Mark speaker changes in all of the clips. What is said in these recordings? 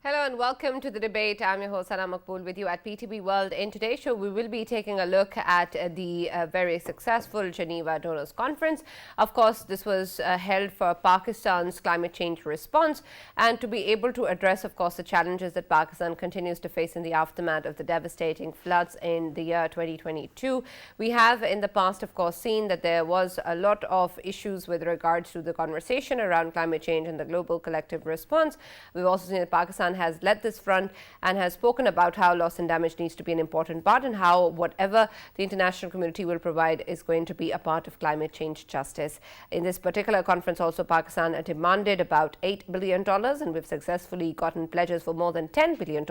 Speaker 1: Hello and welcome to the debate. I'm your host Sana Makbool with you at PTB World. In today's show, we will be taking a look at the very successful Geneva Donors Conference. Of course, this was held for Pakistan's climate change response and to be able to address, of course, the challenges that Pakistan continues to face in the aftermath of the devastating floods in the year 2022. We have in the past, of course, seen that there was a lot of issues with regards to the conversation around climate change and the global collective response. We've also seen that Pakistan has led this front and has spoken about how loss and damage needs to be an important part and how whatever the international community will provide is going to be a part of climate change justice. In this particular conference also, Pakistan demanded about $8 billion and we've successfully gotten pledges for more than $10 billion,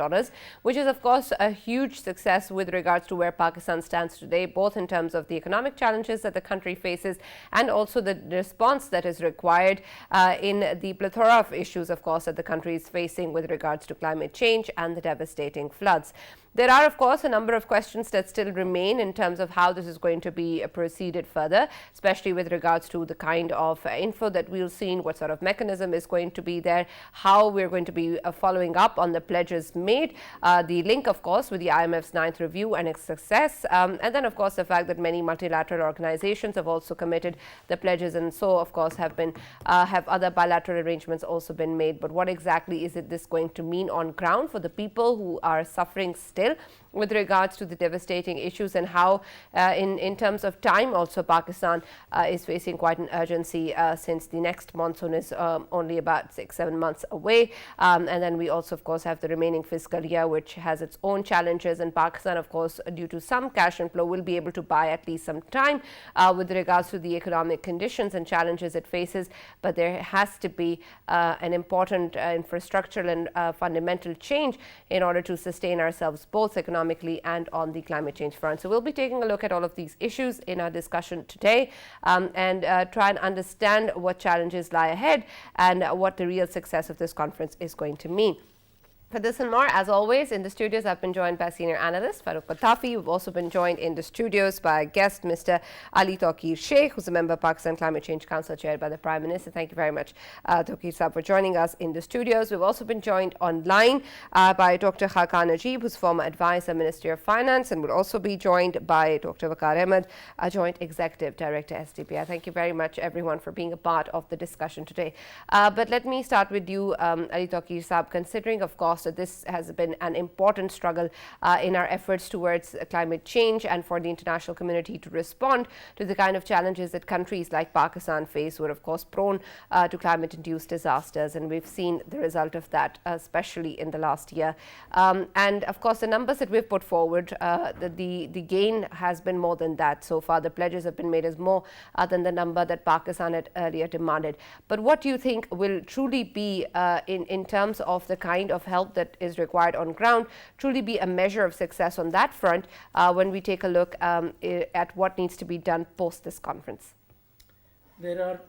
Speaker 1: which is of course a huge success with regards to where Pakistan stands today, both in terms of the economic challenges that the country faces and also the response that is required in the plethora of issues, of course, that the country is facing with regards to climate change and the devastating floods. There are, of course, a number of questions that still remain in terms of how this is going to be proceeded further, especially with regards to the kind of info that we'll see, what sort of mechanism is going to be there, how we're going to be following up on the pledges made, the link, of course, with the IMF's 9th review and its success, and then, of course, the fact that many multilateral organizations have also committed the pledges and so, of course, have other bilateral arrangements also been made. But what exactly is this going to mean on ground for the people who are suffering still with regards to the devastating issues, and how in terms of time also Pakistan is facing quite an urgency since the next monsoon is only about 6-7 months away, and then we also of course have the remaining fiscal year which has its own challenges, and Pakistan of course due to some cash inflow will be able to buy at least some time with regards to the economic conditions and challenges it faces. But there has to be an important infrastructural and fundamental change in order to sustain ourselves both economically and on the climate change front. So we'll be taking a look at all of these issues in our discussion today and try and understand what challenges lie ahead and what the real success of this conference is going to mean. For this and more, as always, in the studios, I've been joined by senior analyst Farouk Qatafi. We've also been joined in the studios by guest Mr. Ali Tauqeer, sheikh, who's a member of Pakistan Climate Change Council chaired by the Prime Minister. Thank you very much, Tauqeer Saab, for joining us in the studios. We've also been joined online by Dr. Khaqan Najeeb, who's former advisor, Ministry of Finance, and we'll also be joined by Dr. Vaqar Ahmed, a joint executive director, SDPI. Thank you very much, everyone, for being a part of the discussion today. But let me start with you, Ali Tauqeer Saab, considering, of course, that this has been an important struggle in our efforts towards climate change and for the international community to respond to the kind of challenges that countries like Pakistan face, who are of course prone to climate-induced disasters, and we've seen the result of that, especially in the last year. And of course, the numbers that we've put forward, the gain has been more than that. So far, the pledges have been made as more than the number that Pakistan had earlier demanded. But what do you think will truly be, in terms of the kind of help that is required on ground, truly be a measure of success on that front when we take a look at what needs to be done post this conference?
Speaker 2: There are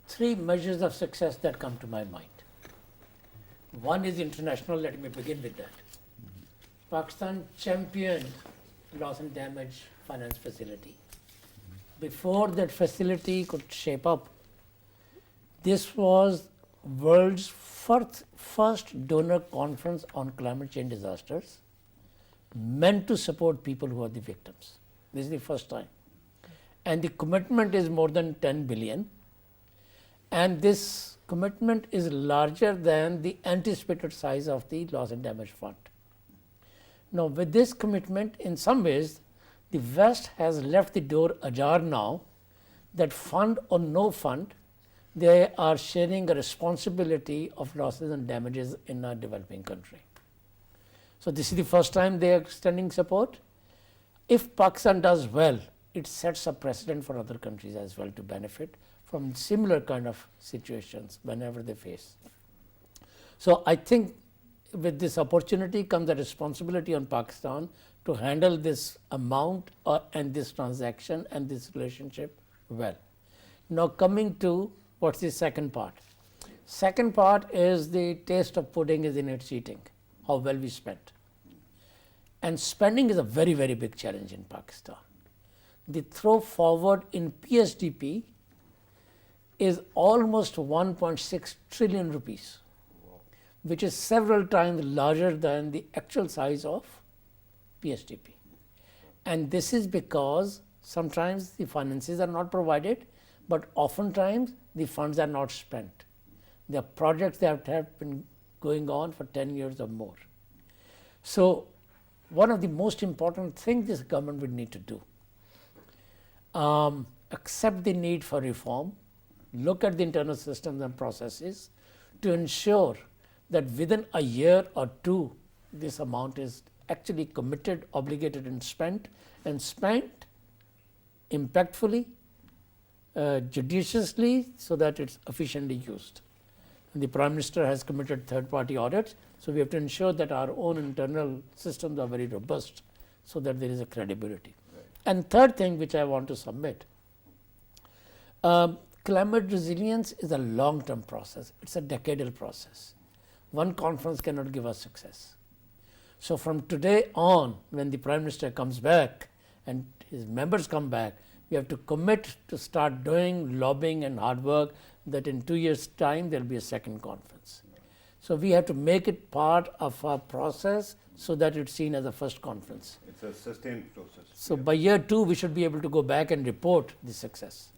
Speaker 2: 3 measures of success that come to my mind. One is international. Let me begin with that. Pakistan championed loss and damage finance facility. Before that facility could shape up, this was world's first donor conference on climate change disasters meant to support people who are the victims. This is the first time. And the commitment is more than 10 billion. And this commitment is larger than the anticipated size of the loss and damage fund. Now, with this commitment, in some ways, the West has left the door ajar now that fund or no fund, they are sharing a responsibility of losses and damages in a developing country. So this is the first time they are extending support. If Pakistan does well, it sets a precedent for other countries as well to benefit from similar kind of situations whenever they face. So I think with this opportunity comes the responsibility on Pakistan to handle this amount and this transaction and this relationship well. Now coming to what's the second part? Second part is the taste of pudding is in its eating, how well we spent. And spending is a very, very big challenge in Pakistan. The throw forward in PSDP is almost 1.6 trillion rupees. which is several times larger than the actual size of PSDP. And this is because sometimes the finances are not provided, but oftentimes the funds are not spent. There are projects that have been going on for 10 years or more. So, one of the most important things this government would need to do, accept the need for reform, look at the internal systems and processes to ensure that within a year or two, this amount is actually committed, obligated and spent impactfully, judiciously, so that it's efficiently used. And the Prime Minister has committed third-party audits, so we have to ensure that our own internal systems are very robust, so that there is a credibility. Right. And third thing which I want to submit, climate resilience is a long-term process. It's a decadal process. One conference cannot give us success. So from today on, when the Prime Minister comes back and his members come back, we have to commit to start doing lobbying and hard work, that in 2 years' time there will be a second conference. So we have to make it part of our process so that it's seen as a first conference.
Speaker 3: It's a sustained process.
Speaker 2: So by year 2, we should be able to go back and report the success.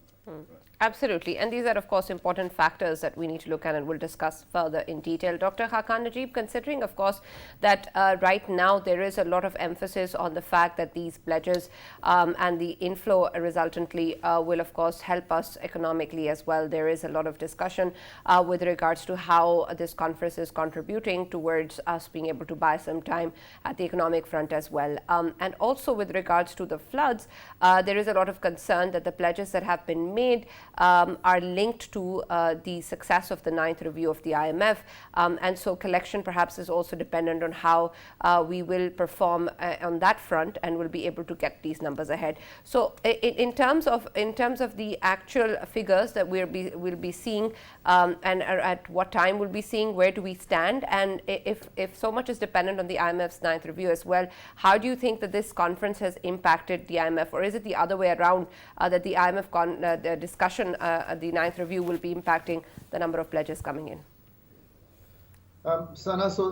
Speaker 1: Absolutely. And these are, of course, important factors that we need to look at and we'll discuss further in detail. Dr. Khaqan, Najeeb, considering, of course, that right now there is a lot of emphasis on the fact that these pledges and the inflow resultantly will, of course, help us economically as well. There is a lot of discussion with regards to how this conference is contributing towards us being able to buy some time at the economic front as well. And also with regards to the floods, there is a lot of concern that the pledges that have been made are linked to the success of the 9th review of the IMF, and so collection perhaps is also dependent on how we will perform on that front, and will be able to get these numbers ahead. So in terms of the actual figures that we'll be seeing, and at what time we'll be seeing, where do we stand, and if so much is dependent on the IMF's 9th review as well, how do you think that this conference has impacted the IMF, or is it the other way around, that the IMF the discussion, the 9th review, will be impacting the number of pledges coming in?
Speaker 4: Sana, so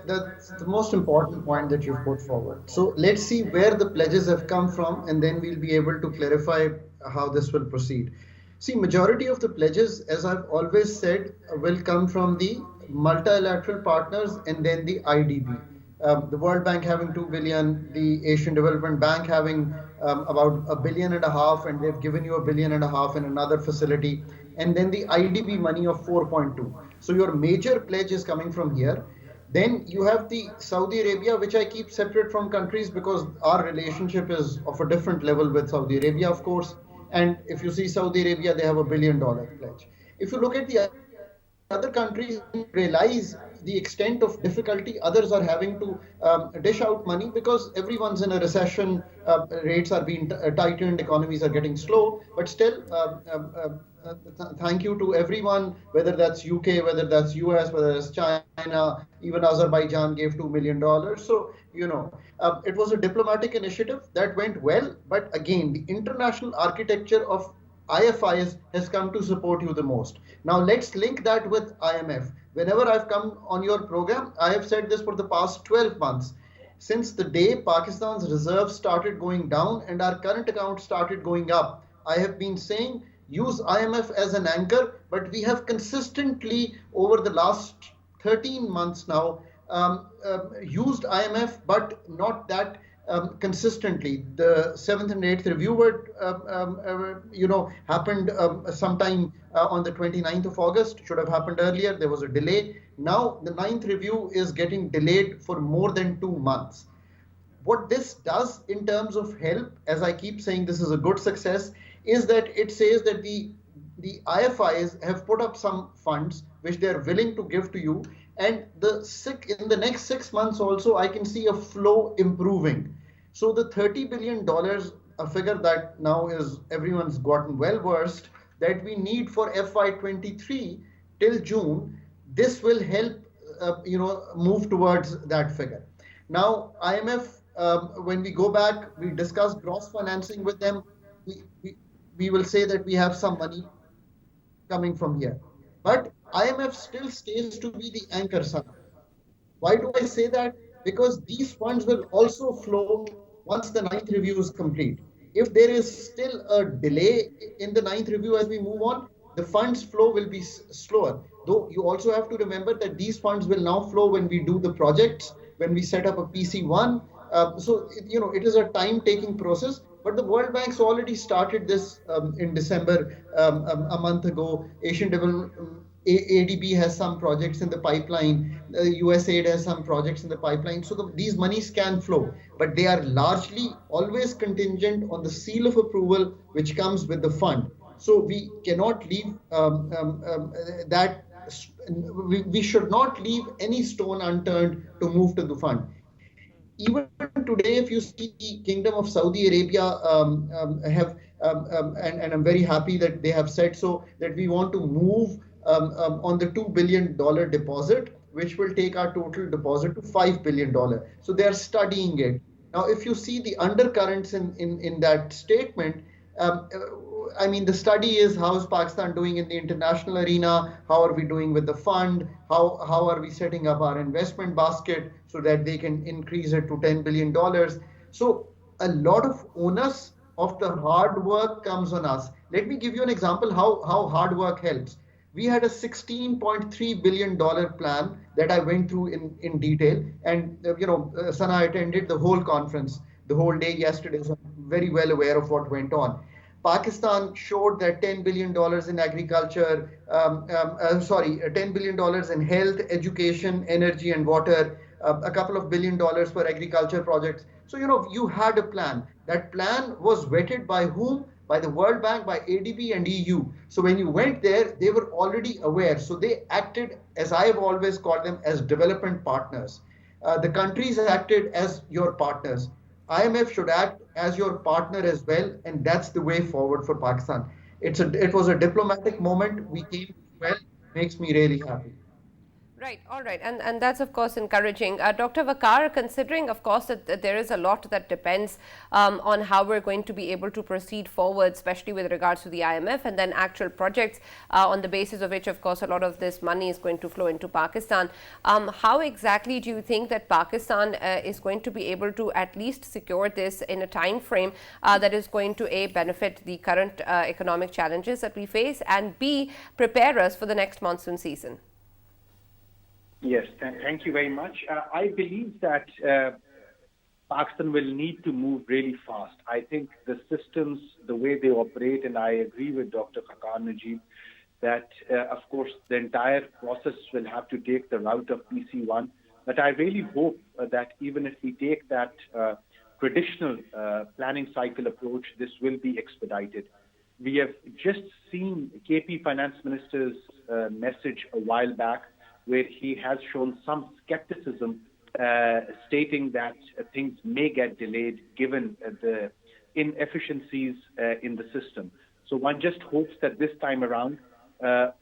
Speaker 4: that's the most important point that you've put forward. So let's see where the pledges have come from, and then we'll be able to clarify how this will proceed. See, majority of the pledges, as I've always said, will come from the multilateral partners and then the IDB. The World Bank having 2 billion, the Asian Development Bank having about $1.5 billion, and they've given you $1.5 billion in another facility, and then the IDB money of 4.2. So your major pledge is coming from here. Then you have the Saudi Arabia, which I keep separate from countries because our relationship is of a different level with Saudi Arabia, of course. And if you see Saudi Arabia, they have $1 billion pledge. If you look at the other countries, realize the extent of difficulty others are having to dish out money, because everyone's in a recession, rates are being tightened, economies are getting slow, but still thank you to everyone, whether that's UK, whether that's US, whether it's China, even Azerbaijan gave $2 million. So, it was a diplomatic initiative that went well, but again, the international architecture of IFIs has come to support you the most. Now let's link that with IMF. Whenever I've come on your program, I have said this for the past 12 months. Since the day Pakistan's reserves started going down and our current account started going up, I have been saying use IMF as an anchor, but we have consistently over the last 13 months now used IMF, but not that consistently. The 7th and 8th review happened sometime on the 29th of August. Should have happened earlier. There was a delay. Now the 9th review is getting delayed for more than 2 months. What this does in terms of help, as I keep saying, this is a good success, is that it says that the IFIs have put up some funds which they are willing to give to you, and in the next 6 months also I can see a flow improving. So the $30 billion, a figure that now is everyone's gotten well versed, that we need for FY23 till June, this will help move towards that figure. Now IMF, when we go back, we discuss gross financing with them. We will say that we have some money coming from here, but IMF still stays to be the anchor, son. Why do I say that? Because these funds will also flow once the ninth review is complete. If there is still a delay in the ninth review as we move on, the funds flow will be slower. Though you also have to remember that these funds will now flow when we do the projects, when we set up a PC1. It is a time-taking process. But the World Bank's already started this in December a month ago. Asian Development ADB has some projects in the pipeline. USAID has some projects in the pipeline. So these monies can flow, but they are largely always contingent on the seal of approval which comes with the fund. So we cannot leave that. We should not leave any stone unturned to move to the fund. Even today, if you see the Kingdom of Saudi Arabia and I'm very happy that they have said so, that we want to move on the $2 billion deposit, which will take our total deposit to $5 billion. So they are studying it. Now, if you see the undercurrents in that statement, I mean, the study is how is Pakistan doing in the international arena? How are we doing with the fund? How are we setting up our investment basket so that they can increase it to $10 billion? So a lot of onus of the hard work comes on us. Let me give you an example how hard work helps. We had a $16.3 billion plan that I went through in detail. And, Sana attended the whole conference, the whole day yesterday. So I'm very well aware of what went on. Pakistan showed that $10 billion in agriculture, $10 billion in health, education, energy, and water, a couple of $1 billion for agriculture projects. So, you had a plan. That plan was vetted by whom? By the World Bank, by ADB and EU. So when you went there, they were already aware. So they acted, as I have always called them, as development partners. The countries acted as your partners. IMF should act as your partner as well, and that's the way forward for Pakistan. It was a diplomatic moment. We came well. Makes me really happy.
Speaker 1: Right, all right, and that's of course encouraging. Dr. Vaqar, considering of course that there is a lot that depends on how we're going to be able to proceed forward, especially with regards to the IMF and then actual projects on the basis of which of course a lot of this money is going to flow into Pakistan. How exactly do you think that Pakistan is going to be able to at least secure this in a time frame that is going to A, benefit the current economic challenges that we face, and B, prepare us for the next monsoon season?
Speaker 3: Yes, thank you very much. I believe that Pakistan will need to move really fast. I think the systems, the way they operate, and I agree with Dr. Khaqan, Najeeb, that of course the entire process will have to take the route of PC1. But I really hope that even if we take that traditional planning cycle approach, this will be expedited. We have just seen KP Finance Minister's message a while back, where he has shown some skepticism, stating that things may get delayed given the inefficiencies in the system. So one just hopes that this time around,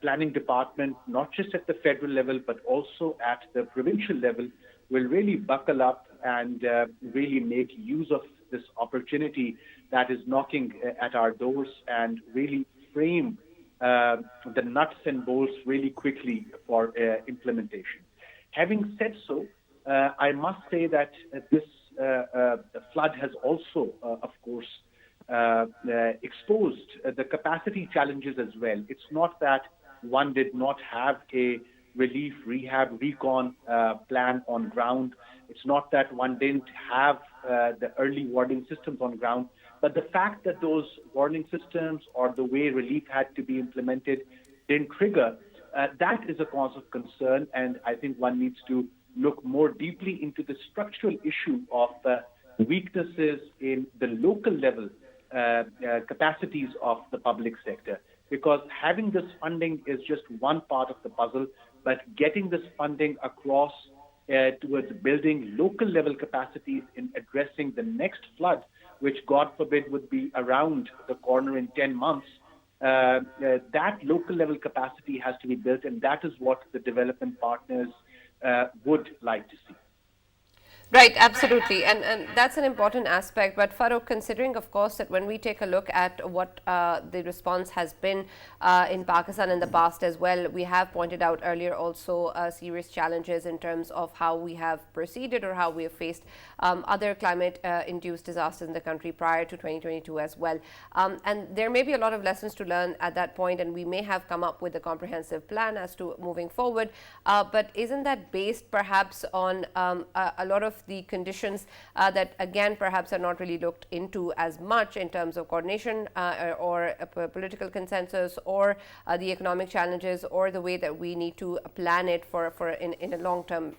Speaker 3: planning department, not just at the federal level, but also at the provincial level, will really buckle up and really make use of this opportunity that is knocking at our doors and really frame the nuts and bolts really quickly for implementation. Having said so, I must say that this flood has also, of course, exposed the capacity challenges as well. It's not that one did not have a relief, rehab, recon plan on ground. It's not that one didn't have the early warning systems on ground. But the fact that those warning systems or the way relief had to be implemented didn't trigger, that is a cause of concern. And I think one needs to look more deeply into the structural issue of weaknesses in the local level capacities of the public sector. Because having this funding is just one part of the puzzle, but getting this funding across towards building local level capacities in addressing the next flood, which God forbid would be around the corner in 10 months, that local level capacity has to be built, and that is what the development partners would like to see.
Speaker 1: Right, absolutely. And that's an important aspect. But Farooq, considering, of course, that when we take a look at what the response has been in Pakistan in the past as well, we have pointed out earlier also serious challenges in terms of how we have proceeded or how we have faced other climate-induced disasters in the country prior to 2022 as well. And there may be a lot of lessons to learn at that point, and we may have come up with a comprehensive plan as to moving forward. But isn't that based perhaps on a lot of the conditions that again perhaps are not really looked into as much in terms of coordination or political consensus or the economic challenges or the way that we need to plan it for in a long-term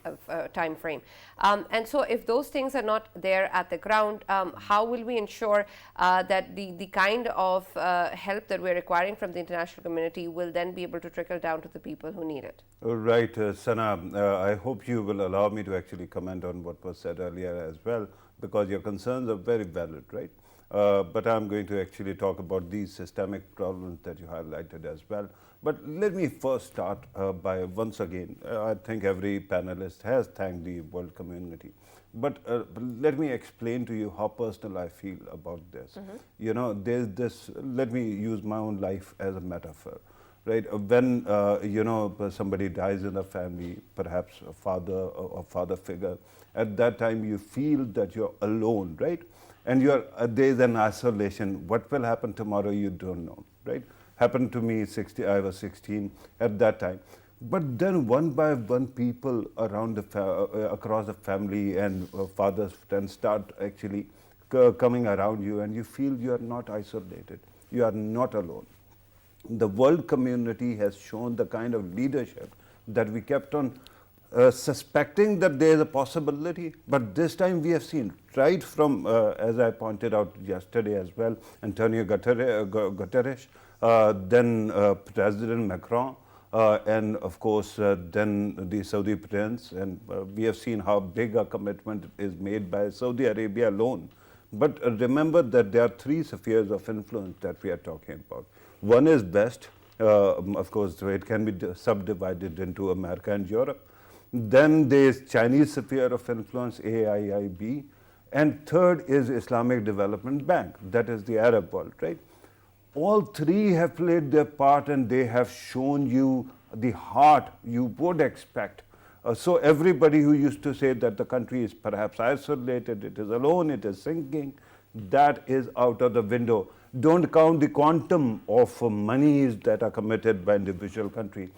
Speaker 1: time frame. And so if those things are not there at the ground, how will we ensure that the kind of help that we're requiring from the international community will then be able to trickle down to the people who need it?
Speaker 5: Right, Sana, I hope you will allow me to actually comment on what was said earlier as well, because your concerns are very valid, right? But I'm going to actually talk about these systemic problems that you highlighted as well. But let me first start by once again, I think every panelist has thanked the world community. But let me explain to you how personal I feel about this. You know, there's this, let me use my own life as a metaphor. Right, when you know, somebody dies in the family, perhaps a father or a father figure, at that time you feel that you're alone, right? And you're there's an isolation. What will happen tomorrow? You don't know, right? Happened to me. I was 16 at that time. But then one by one, people around across the family and fathers then start actually coming around you, and you feel you are not isolated. You are not alone. The world community has shown the kind of leadership that we kept on suspecting that there is a possibility, but this time we have seen right from, as I pointed out yesterday as well, Antonio Guterres, then President Macron, and of course then the Saudi Prince, and we have seen how big a commitment is made by Saudi Arabia alone. But remember that there are three spheres of influence that we are talking about. One is West, of course, so it can be subdivided into America and Europe. Then there is Chinese sphere of influence, AIIB. And third is Islamic Development Bank, that is the Arab world, right? All three have played their part, and they have shown you the heart you would expect. So everybody who used to say that the country is perhaps isolated, it is alone, it is sinking, that is out of the window. Don't count the quantum of monies that are committed by individual country.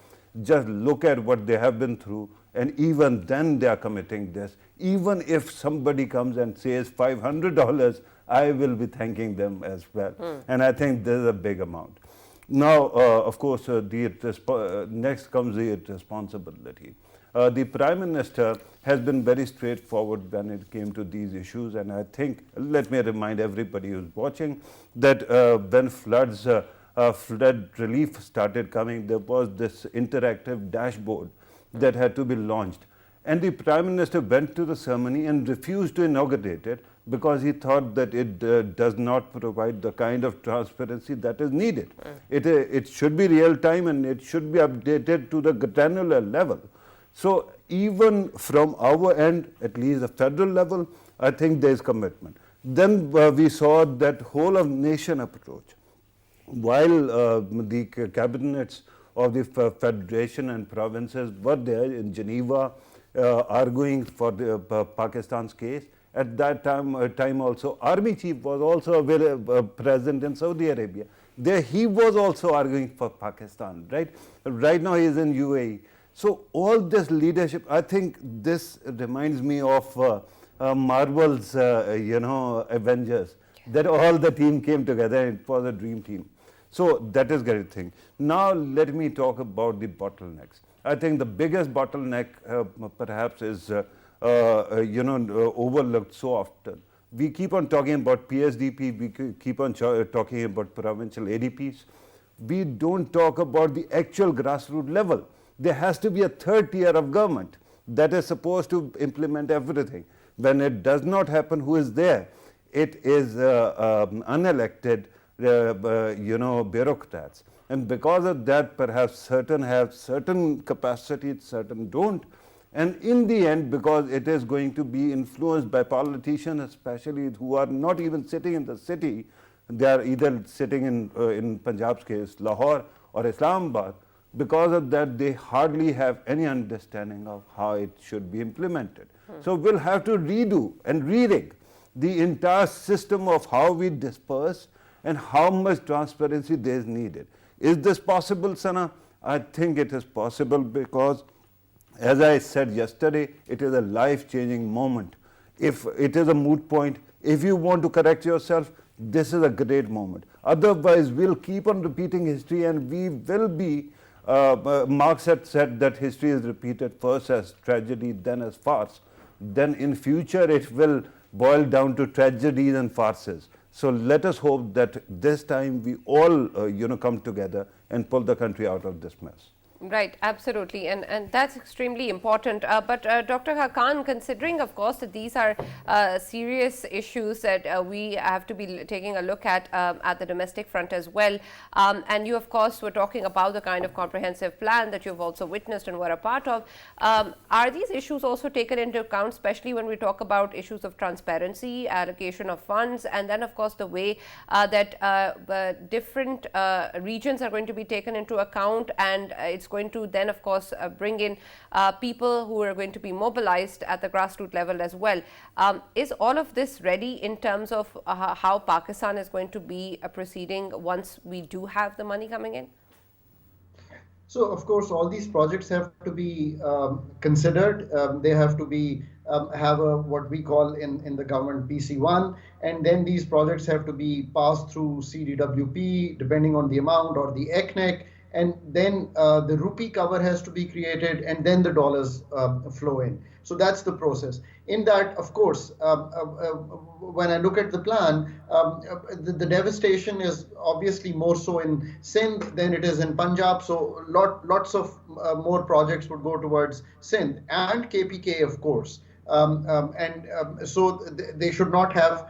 Speaker 5: Just look at what they have been through, and even then they are committing this. Even if somebody comes and says $500, I will be thanking them as well. And I think this is a big amount. Now, of course, next comes the responsibility. The Prime Minister has been very straightforward when it came to these issues, and I think, let me remind everybody who's watching that when flood relief started coming, there was this interactive dashboard that had to be launched. And the Prime Minister went to the ceremony and refused to inaugurate it because he thought that it does not provide the kind of transparency that is needed. It should be real time, and it should be updated to the granular level. So even from our end, at least the federal level, I think there is commitment. Then we saw that whole of nation approach. While the cabinets of the federation and provinces were there in Geneva arguing for the Pakistan's case, at that time also Army Chief was also present in Saudi Arabia. There he was also arguing for Pakistan, right? Right now he is in UAE. So all this leadership, I think this reminds me of Marvel's, Avengers, that all the team came together and it was a dream team. So that is great thing. Now let me talk about the bottlenecks. I think the biggest bottleneck perhaps is, overlooked so often. We keep on talking about PSDP, we keep on talking about provincial ADPs. We don't talk about the actual grassroots level. There has to be a third tier of government that is supposed to implement everything. When it does not happen, who is there? It is unelected, bureaucrats. And because of that, perhaps certain have certain capacities, certain don't. And in the end, because it is going to be influenced by politicians, especially who are not even sitting in the city, they are either sitting in Punjab's case, Lahore or Islamabad. Because of that, they hardly have any understanding of how it should be implemented. So we'll have to redo and re-rig the entire system of how we disperse and how much transparency there is needed. Is this possible, Sana? I think it is possible because, as I said yesterday, it is a life-changing moment. If it is a moot point, if you want to correct yourself, this is a great moment. Otherwise, we'll keep on repeating history, and we will be, Marx had said that history is repeated first as tragedy, then as farce. Then in future, it will boil down to tragedies and farces. So let us hope that this time we all come together and pull the country out of this mess.
Speaker 1: Right, absolutely, and that's extremely important. But Dr. Khaqan, considering, of course, that these are serious issues that we have to be taking a look at the domestic front as well, and you, of course, were talking about the kind of comprehensive plan that you've also witnessed and were a part of. Are these issues also taken into account, especially when we talk about issues of transparency, allocation of funds, and then, of course, the way that different regions are going to be taken into account, and it's going to then, of course, bring in people who are going to be mobilized at the grassroots level as well. Is all of this ready in terms of how Pakistan is going to be proceeding once we do have the money coming in?
Speaker 4: So, of course, all these projects have to be considered. They have to be have a what we call in the government PC1, and then these projects have to be passed through CDWP depending on the amount, or the ECNEC, and then the rupee cover has to be created, and then the dollars flow in. So that's the process. In that, of course, when I look at the plan, the devastation is obviously more so in Sindh than it is in Punjab. So lots of more projects would go towards Sindh and KPK, of course. So they should not have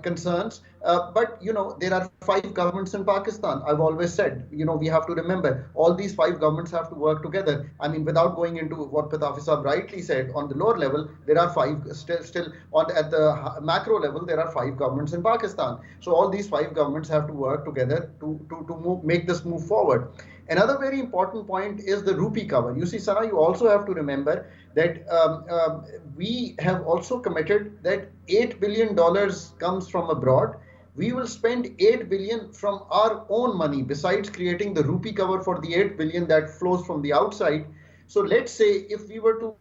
Speaker 4: concerns. But, there are 5 governments in Pakistan. I've always said, we have to remember all these 5 governments have to work together. I mean, without going into what Patafi Saab rightly said, on the lower level, there are 5 still at the macro level, there are 5 governments in Pakistan. So all these 5 governments have to work together to make this move forward. Another very important point is the rupee cover. You see, Sana, you also have to remember that we have also committed that $8 billion comes from abroad. We will spend $8 billion from our own money, besides creating the rupee cover for the $8 billion that flows from the outside. So let's say if we were to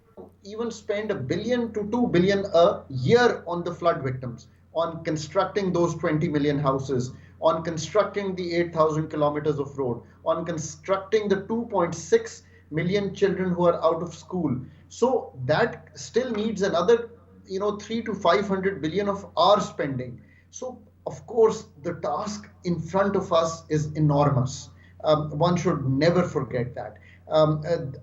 Speaker 4: even spend $1 billion to $2 billion a year on the flood victims, on constructing those 20 million houses, on constructing the 8,000 kilometers of road, on constructing the 2.6 million children who are out of school. So that still needs another, 3 to 500 billion of our spending. So of course, the task in front of us is enormous. One should never forget that.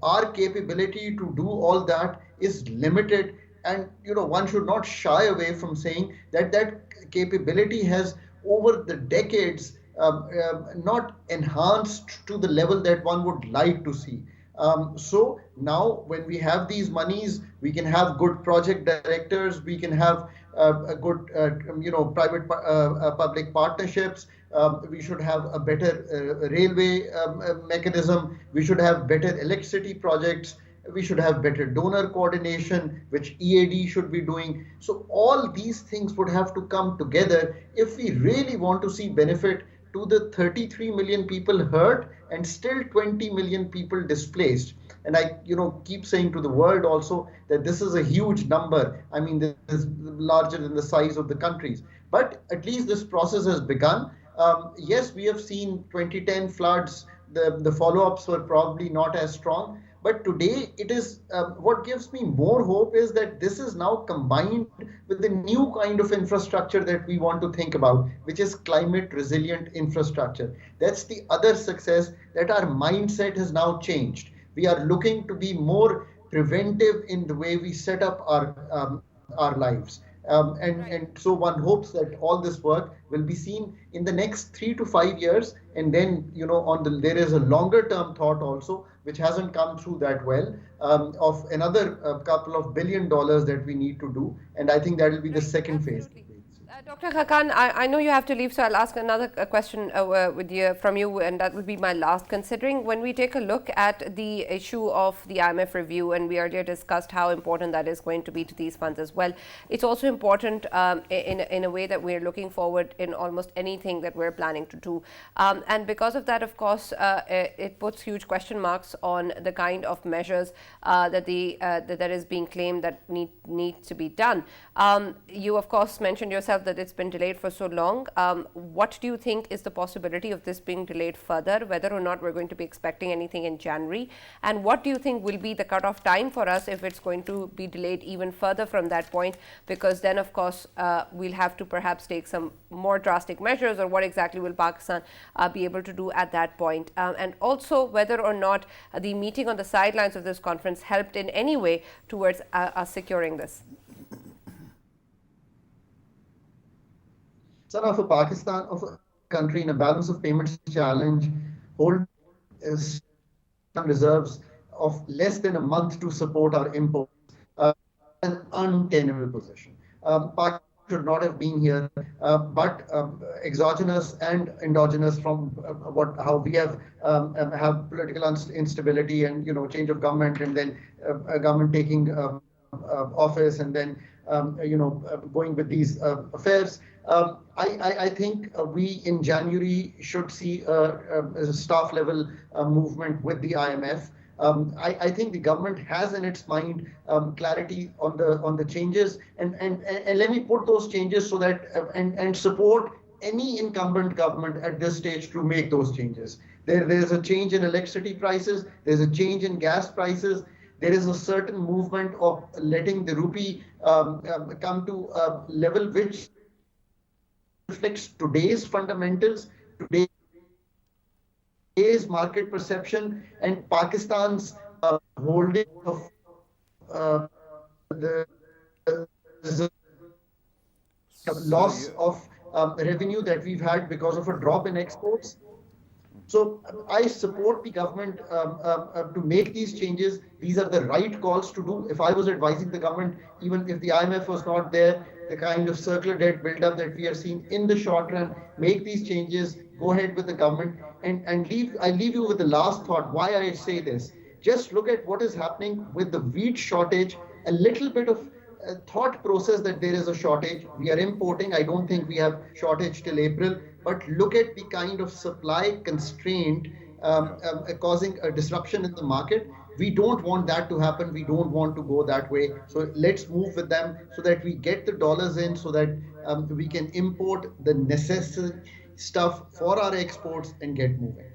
Speaker 4: Our capability to do all that is limited, and one should not shy away from saying that that capability has over the decades not enhanced to the level that one would like to see. So now when we have these monies, we can have good project directors, we can have a good private public partnerships, we should have a better railway mechanism, we should have better electricity projects, we should have better donor coordination, which EAD should be doing. So all these things would have to come together if we really want to see benefit to the 33 million people hurt and still 20 million people displaced. And I keep saying to the world also that this is a huge number. I mean, this is larger than the size of the countries. But at least this process has begun. Yes, we have seen 2010 floods. The follow-ups were probably not as strong. But today, it is what gives me more hope is that this is now combined with the new kind of infrastructure that we want to think about, which is climate resilient infrastructure. That's the other success, that our mindset has now changed. We are looking to be more preventive in the way we set up our lives. And so one hopes that all this work will be seen in the next 3 to 5 years, and then there is a longer term thought also, which hasn't come through that well, of another couple of $1 billion that we need to do. And I think that will be the second phase.
Speaker 1: Dr. Khaqan, I know you have to leave, so I'll ask another question from you, and that will be my last. Considering when we take a look at the issue of the IMF review, and we earlier discussed how important that is going to be to these funds as well, it's also important in a way that we're looking forward in almost anything that we're planning to do. And because of that, of course, it puts huge question marks on the kind of measures that is being claimed that need to be done. You, of course, mentioned yourself that it's been delayed for so long. What do you think is the possibility of this being delayed further, whether or not we're going to be expecting anything in January? And what do you think will be the cutoff time for us if it's going to be delayed even further from that point? Because then, of course, we'll have to perhaps take some more drastic measures, or what exactly will Pakistan be able to do at that point? And also whether or not the meeting on the sidelines of this conference helped in any way towards us securing this.
Speaker 4: Of a Pakistan, of a country in a balance of payments challenge, hold reserves of less than a month to support our imports, an untenable position. Pakistan should not have been here, but exogenous and endogenous from how we have political instability and change of government, and then a government taking office, and then going with these affairs. I think we in January should see a staff level movement with the IMF. I think the government has in its mind clarity on the changes, and let me put those changes so that and support any incumbent government at this stage to make those changes. There's a change in electricity prices, there's a change in gas prices. There is a certain movement of letting the rupee come to a level which reflects today's fundamentals, today's market perception, and Pakistan's holding of the loss of revenue that we've had because of a drop in exports. So I support the government to make these changes. These are the right calls to do. If I was advising the government, even if the IMF was not there, the kind of circular debt buildup that we are seeing in the short run, make these changes, go ahead with the government. And I leave you with the last thought, why I say this. Just look at what is happening with the wheat shortage, a little bit of thought process that there is a shortage. We are importing. I don't think we have shortage till April. But look at the kind of supply constraint causing a disruption in the market. We don't want that to happen. We don't want to go that way. So let's move with them so that we get the dollars in, so that we can import the necessary stuff for our exports and get moving.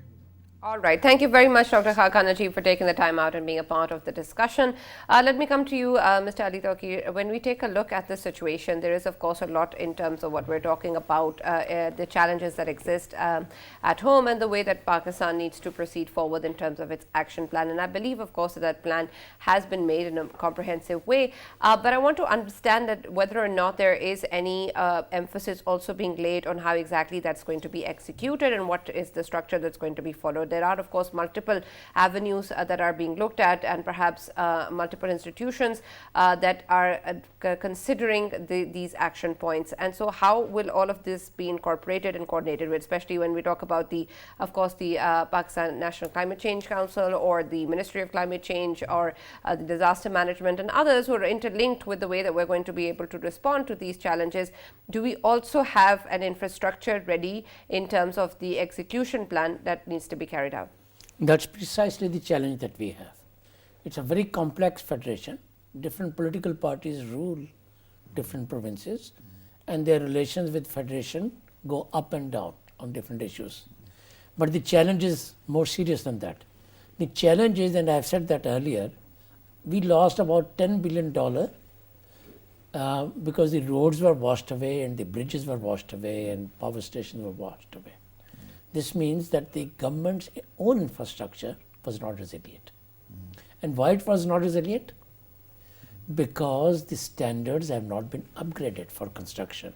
Speaker 1: All right. Thank you very much, Dr. Khaqan Najeeb, for taking the time out and being a part of the discussion. Let me come to you, Mr. Ali Tauqeer. When we take a look at the situation, there is, of course, a lot in terms of what we're talking about, the challenges that exist at home and the way that Pakistan needs to proceed forward in terms of its action plan. And I believe, of course, that plan has been made in a comprehensive way. But I want to understand that whether or not there is any emphasis also being laid on how exactly that's going to be executed and what is the structure that's going to be followed. There are, of course, multiple avenues that are being looked at, and perhaps multiple institutions that are considering these action points. And so how will all of this be incorporated and coordinated with, especially when we talk about of course, the Pakistan National Climate Change Council, or the Ministry of Climate Change, or the disaster management, and others who are interlinked with the way that we're going to be able to respond to these challenges? Do we also have an infrastructure ready in terms of the execution plan that needs to be carried out?
Speaker 2: That's precisely the challenge that we have. It's a very complex federation. Different political parties rule different provinces, and their relations with federation go up and down on different issues. But the challenge is more serious than that. The challenge is, and I have said that earlier, we lost about $10 billion because the roads were washed away, and the bridges were washed away, and power stations were washed away. This means that the government's own infrastructure was not resilient. And why it was not resilient? Because the standards have not been upgraded for construction.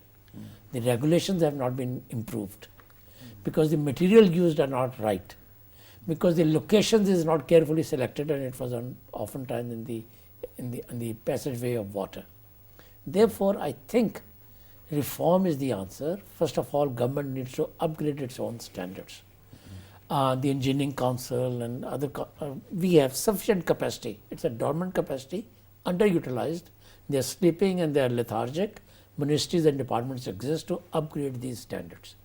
Speaker 2: The regulations have not been improved. Because the material used are not right. because the locations is not carefully selected and it was oftentimes in the passageway of water. Therefore, I think reform is the answer. First of all, government needs to upgrade its own standards. The Engineering Council and other, we have sufficient capacity. It's a dormant capacity, underutilized. They are sleeping and they are lethargic. Ministries and departments exist to upgrade these standards.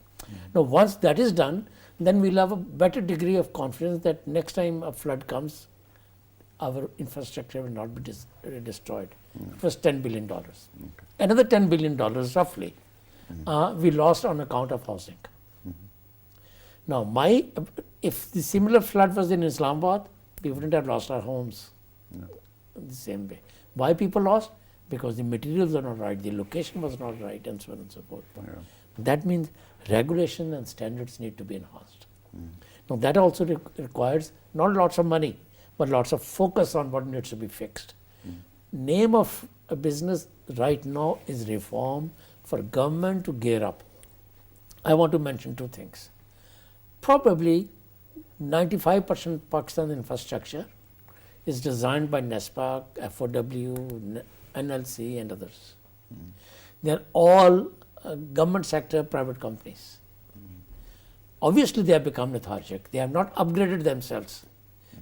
Speaker 2: Now, once that is done, then we'll have a better degree of confidence that next time a flood comes, our infrastructure will not be destroyed. It was $10 billion. Another $10 billion roughly we lost on account of housing. Now, if the similar flood was in Islamabad, we wouldn't have lost our homes the same way. Why people lost? Because the materials are not right, the location was not right, and so on and so forth. That means regulation and standards need to be enhanced. Now, that also requires not lots of money, but lots of focus on what needs to be fixed. Name of a business right now is reform for government to gear up. I want to mention two things. Probably 95% Pakistan's infrastructure is designed by NESPAC, FOW, NLC and others. They are all government sector private companies. Obviously, they have become lethargic. They have not upgraded themselves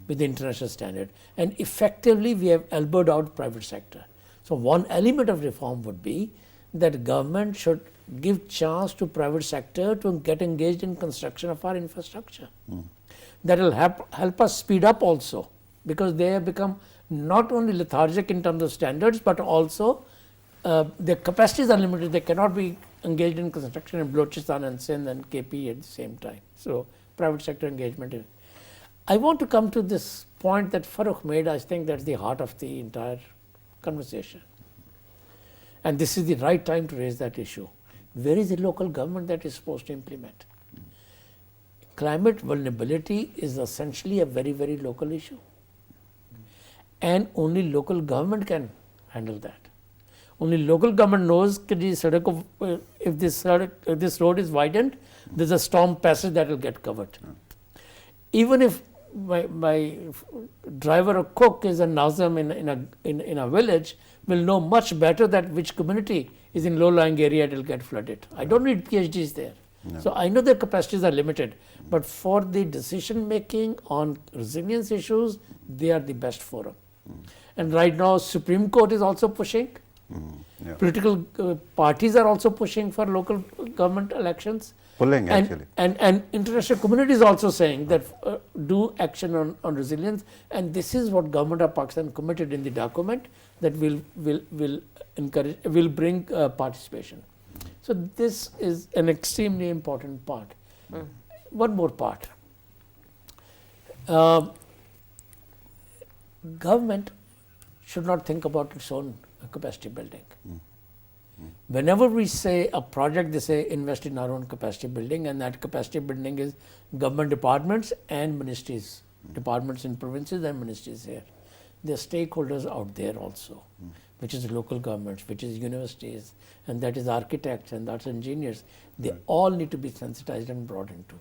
Speaker 2: with the international standard, and effectively we have elbowed out private sector. So, one element of reform would be that government should give chance to private sector to get engaged in construction of our infrastructure. That will help us speed up also, because they have become not only lethargic in terms of standards, but also their capacities are limited. They cannot be engaged in construction in Balochistan and Sindh and KP at the same time. So, private sector engagement is. I want to come to this point that Farooq made. I think that's the heart of the entire conversation. And this is the right time to raise that issue. Where is the local government that is supposed to implement? Climate vulnerability is essentially a very, very local issue. And only local government can handle that. Only local government knows that if this road is widened, there's a storm passage that will get covered. Even if my driver or cook is a Nazim in a village, will know much better that which community is in low-lying area it will get flooded. I don't need PhDs there. So, I know their capacities are limited, but for the decision making on resilience issues, they are the best forum. And right now, Supreme Court is also pushing. Political parties are also pushing for local government elections.
Speaker 5: Pulling actually.
Speaker 2: And international community is also saying that do action on resilience, and this is what Government of Pakistan committed in the document, that will bring participation. So, this is an extremely important part. One more part. Government should not think about its own capacity building. Whenever we say a project, they say invest in our own capacity building, and that capacity building is government departments and ministries, departments in provinces and ministries here. There are stakeholders out there also, which is local governments, which is universities, and that is architects and that's engineers. They all need to be sensitized and brought into.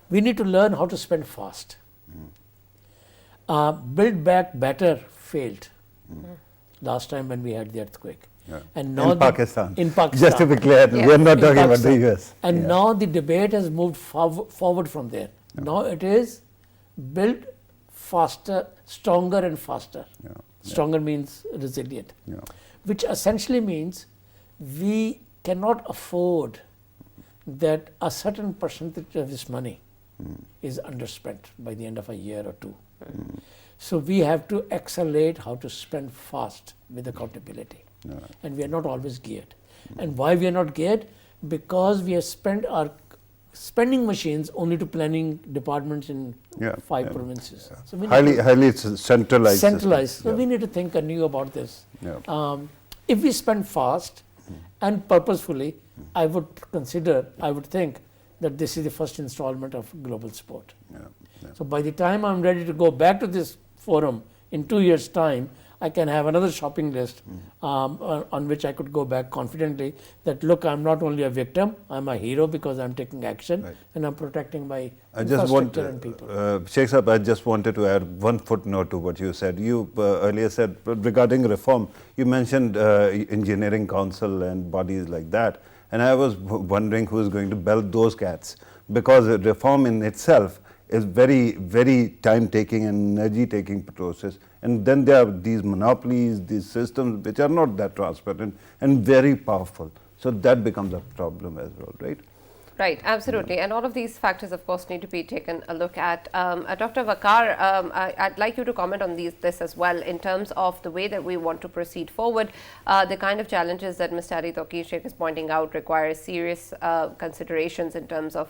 Speaker 2: We need to learn how to spend fast. Build back better failed last time when we had the earthquake. And now
Speaker 5: in Pakistan.
Speaker 2: Just
Speaker 5: to be clear, we are not talking about the US.
Speaker 2: And now the debate has moved forward from there. Now it is build faster, stronger and faster. Stronger means resilient, which essentially means we cannot afford that a certain percentage of this money is underspent by the end of a year or two. So, we have to accelerate how to spend fast with accountability. And we are not always geared. And why we are not geared? Because we have spent our spending machines only to planning departments in 5 provinces. So we
Speaker 5: highly centralized.
Speaker 2: So, we need to think anew about this. If we spend fast and purposefully, I would think that this is the first installment of global support. So, by the time I am ready to go back to this forum in 2 years' time, I can have another shopping list on which I could go back confidently that, look, I'm not only a victim, I'm a hero because I'm taking action and I'm protecting my infrastructure and people.
Speaker 5: Sheikh Sahab, I just wanted to add one footnote to what you said. You earlier said regarding reform, you mentioned engineering council and bodies like that. And I was wondering who is going to belt those cats, because reform in itself is very, very time-taking and energy-taking process. And then there are these monopolies, these systems which are not that transparent and very powerful. So that becomes a problem as well, right?
Speaker 1: Right, absolutely. And all of these factors, of course, need to be taken a look at. Dr. Vaqar, I'd like you to comment on this as well in terms of the way that we want to proceed forward. The kind of challenges that Mr. Ali Tauqeer Sheikh is pointing out require serious considerations in terms of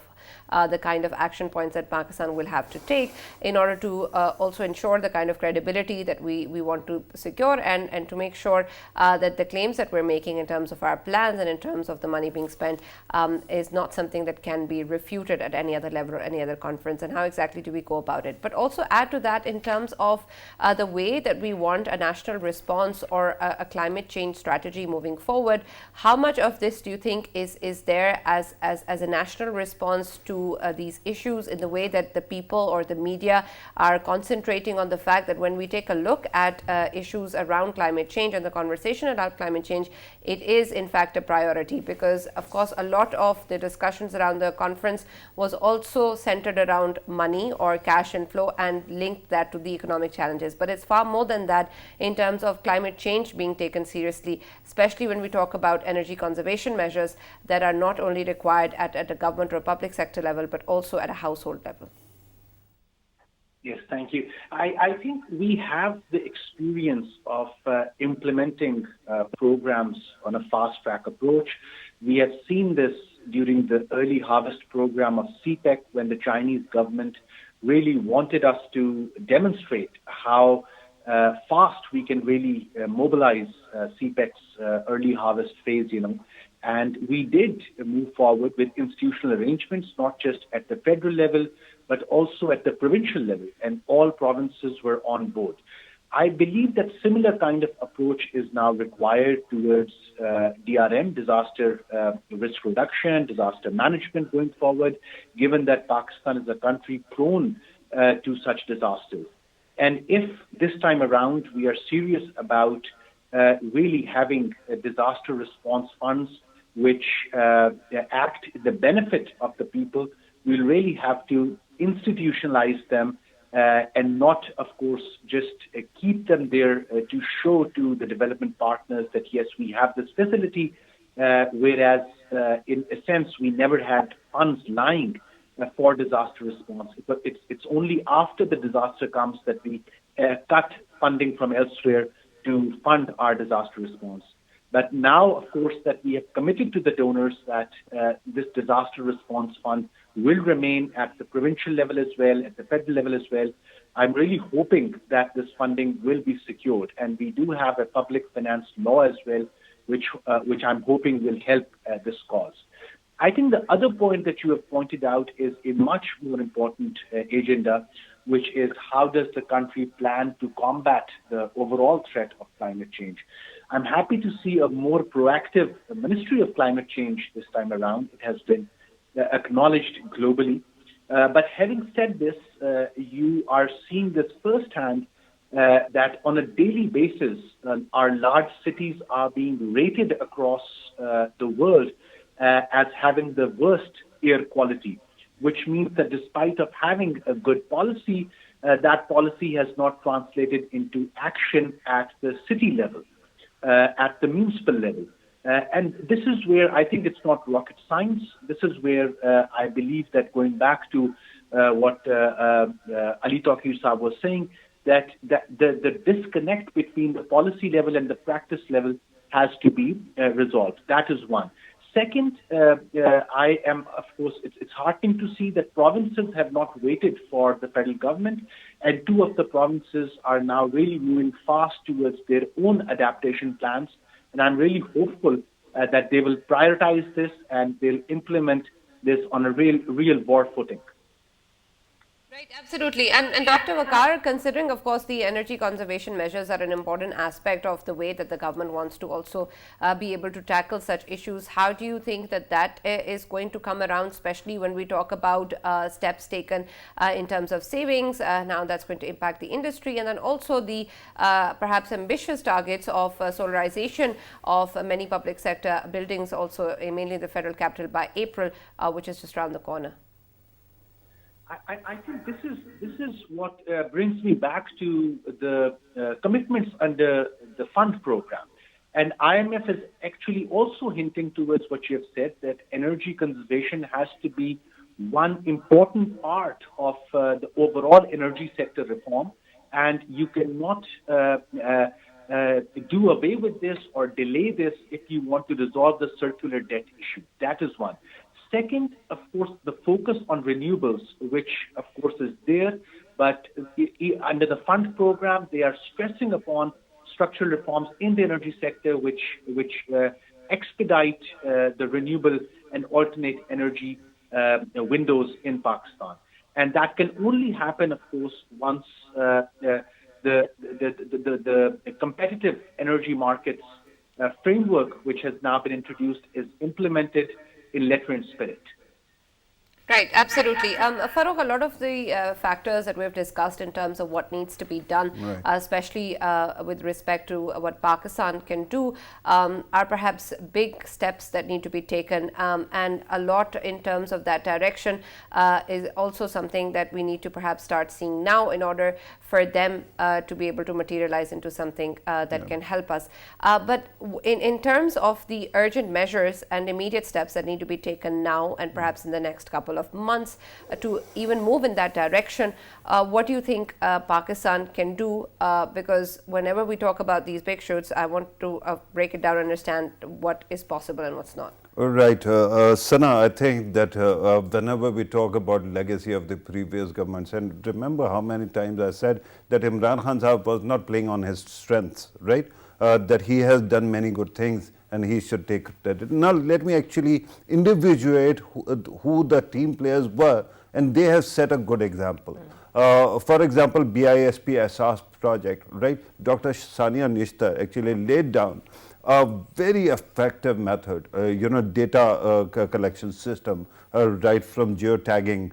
Speaker 1: the kind of action points that Pakistan will have to take in order to also ensure the kind of credibility that we want to secure, and to make sure that the claims that we're making in terms of our plans and in terms of the money being spent is not something that can be refuted at any other level or any other conference. And how exactly do we go about it? But also add to that in terms of the way that we want a national response or a climate change strategy moving forward. How much of this do you think is there as a national response to these issues, in the way that the people or the media are concentrating on the fact that when we take a look at issues around climate change and the conversation about climate change, it is in fact a priority? Because of course a lot of the discussions around the conference was also centered around money or cash inflow and linked that to the economic challenges. But it's far more than that in terms of climate change being taken seriously, especially when we talk about energy conservation measures that are not only required at a government or public sector level, but also at a household level.
Speaker 3: Yes, thank you. I think we have the experience of implementing programs on a fast-track approach. We have seen this during the early harvest program of CPEC, when the Chinese government really wanted us to demonstrate how fast we can really mobilize CPEC's early harvest phase, And we did move forward with institutional arrangements, not just at the federal level, but also at the provincial level, and all provinces were on board. I believe that similar kind of approach is now required towards DRM, disaster risk reduction, disaster management going forward, given that Pakistan is a country prone to such disasters. And if this time around we are serious about really having disaster response funds which act in the benefit of the people, we'll really have to institutionalize them and not, of course, just keep them there to show to the development partners that, yes, we have this facility, whereas in a sense we never had funds lying for disaster response. But it's only after the disaster comes that we cut funding from elsewhere to fund our disaster response. But now, of course, that we have committed to the donors that this disaster response fund will remain at the provincial level as well, at the federal level as well. I'm really hoping that this funding will be secured. And we do have a public finance law as well, which I'm hoping will help this cause. I think the other point that you have pointed out is a much more important agenda, which is how does the country plan to combat the overall threat of climate change. I'm happy to see a more proactive Ministry of Climate Change this time around. It has been acknowledged globally. But having said this, you are seeing this firsthand, that on a daily basis, our large cities are being rated across the world as having the worst air quality, which means that despite of having a good policy, that policy has not translated into action at the city level, at the municipal level. And this is where I think it's not rocket science. This is where I believe that, going back to what Ali Tauqeer Saab was saying, that the disconnect between the policy level and the practice level has to be resolved. That is one. Second, I am, of course, it's heartening to see that provinces have not waited for the federal government, and two of the provinces are now really moving fast towards their own adaptation plans. And I'm really hopeful that they will prioritize this and they'll implement this on a real war footing.
Speaker 1: Right, absolutely. And Dr. Waqar, considering, of course, the energy conservation measures are an important aspect of the way that the government wants to also be able to tackle such issues, how do you think that that is going to come around, especially when we talk about steps taken in terms of savings? Now that's going to impact the industry, and then also the perhaps ambitious targets of solarization of many public sector buildings, also mainly the federal capital by April, which is just around the corner.
Speaker 3: I think this is what brings me back to the commitments under the fund program. And IMF is actually also hinting towards what you have said, that energy conservation has to be one important part of the overall energy sector reform. And you cannot do away with this or delay this if you want to resolve the circular debt issue. That is one. Second, of course, the focus on renewables, which of course is there, but under the fund program, they are stressing upon structural reforms in the energy sector, which expedite the renewable and alternate energy windows in Pakistan. And that can only happen, of course, once the competitive energy markets framework, which has now been introduced, is implemented in letter and spirit.
Speaker 1: Right, absolutely. Farooq, a lot of the factors that we've discussed in terms of what needs to be done,
Speaker 5: right,
Speaker 1: especially with respect to what Pakistan can do, are perhaps big steps that need to be taken. And a lot in terms of that direction is also something that we need to perhaps start seeing now in order for them to be able to materialize into something that can help us. But in terms of the urgent measures and immediate steps that need to be taken now and perhaps in the next couple of months to even move in that direction, what do you think Pakistan can do? Because whenever we talk about these big shoots, I want to break it down and understand what is possible and what's not.
Speaker 5: Right. Sana, I think that whenever we talk about legacy of the previous governments, and remember how many times I said that Imran Khan Sahab was not playing on his strengths, right? That he has done many good things and he should take credit. Now let me actually individuate who the team players were, and they have set a good example. For example, BISP SARS project, right? Dr. Sania Nishtar actually laid down a very effective method, data collection system, right from geotagging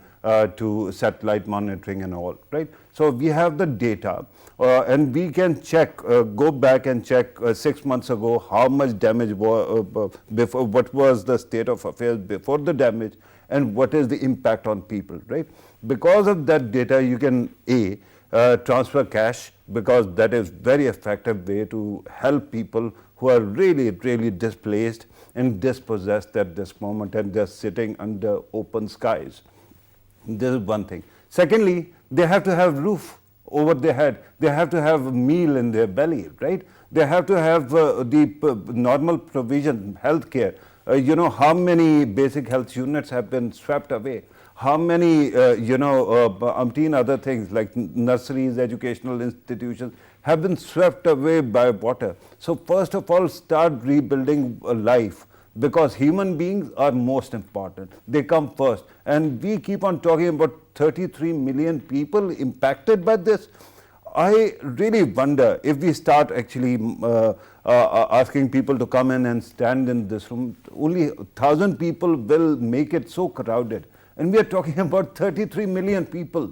Speaker 5: to satellite monitoring and all, right? So we have the data and we can check, go back and check 6 months ago how much damage was, before, what was the state of affairs before the damage and what is the impact on people, right? Because of that data, you can transfer cash, because that is very effective way to help people who are really, really displaced and dispossessed at this moment and just sitting under open skies. This is one thing. Secondly, they have to have roof over their head. They have to have a meal in their belly, right? They have to have the normal provision, health care. How many basic health units have been swept away? How many, umpteen other things like nurseries, educational institutions have been swept away by water. So first of all, start rebuilding a life, because human beings are most important. They come first. And we keep on talking about 33 million people impacted by this. I really wonder if we start actually asking people to come in and stand in this room, only 1,000 people will make it so crowded. And we are talking about 33 million people.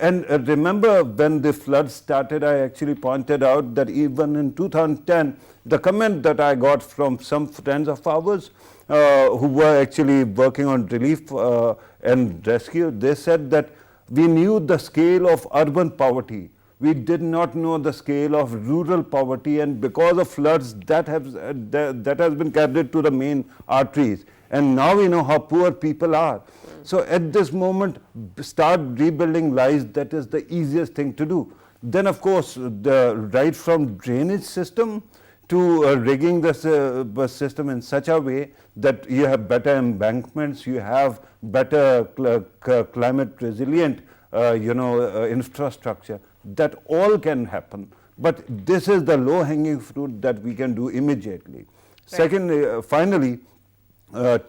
Speaker 5: And remember when the flood started, I actually pointed out that even in 2010, the comment that I got from some friends of ours who were actually working on relief and rescue, they said that we knew the scale of urban poverty. We did not know the scale of rural poverty, and because of floods, that has been carried to the main arteries. And now we know how poor people are. So at this moment, start rebuilding lives. That is the easiest thing to do. Then of course, right from drainage system to rigging the system in such a way that you have better embankments, you have better climate resilient infrastructure. That all can happen. But this is the low hanging fruit that we can do immediately. Right. Secondly, finally,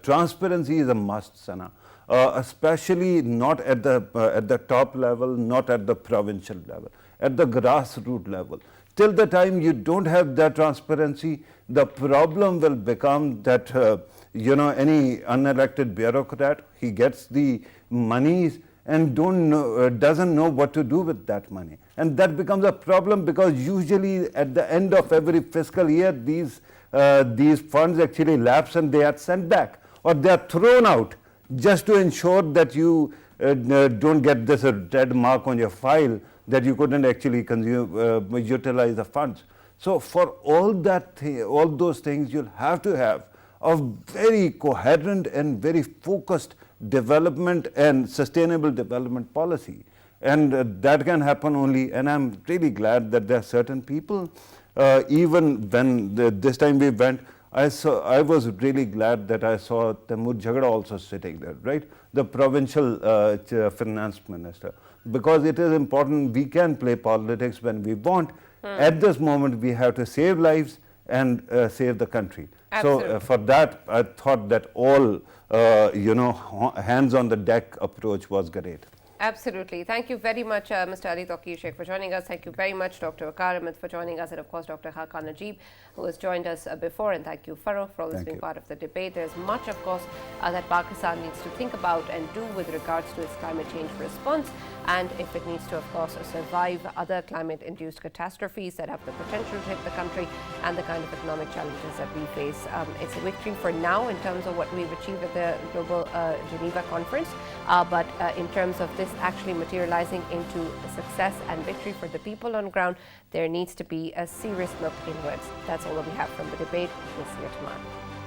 Speaker 5: transparency is a must, Sana. especially not at the top level, not at the provincial level, at the grassroots level. Till the time you don't have that transparency, the problem will become that any unelected bureaucrat, he gets the monies and doesn't know what to do with that money, and that becomes a problem, because usually at the end of every fiscal year these funds actually lapse and they are sent back, or they are thrown out, just to ensure that you don't get this red mark on your file that you couldn't actually utilize the funds. So for all those things, you'll have to have a very coherent and very focused development and sustainable development policy. And that can happen only, and I'm really glad that there are certain people, even when this time we went, I was really glad that I saw Taimur Jhagada also sitting there, right? The provincial finance minister, because it is important. We can play politics when we want. At this moment, we have to save lives and save the country.
Speaker 1: Absolutely.
Speaker 5: So for that, I thought that all hands on the deck approach was great.
Speaker 1: Absolutely. Thank you very much, Mr. Ali Tauqeer, Sheikh, for joining us. Thank you very much, Dr. Vaqar Ahmed, for joining us, and of course, Dr. Khaqan Najeeb, who has joined us before. And thank you, Farooq, for always being part of the debate. There's much, of course, that Pakistan needs to think about and do with regards to its climate change response, and if it needs to, of course, survive other climate-induced catastrophes that have the potential to hit the country and the kind of economic challenges that we face. It's a victory for now in terms of what we've achieved at the Global Geneva Conference, but in terms of this actually materializing into success and victory for the people on ground, there needs to be a serious look inwards. That's all that we have from the debate. We'll see you tomorrow.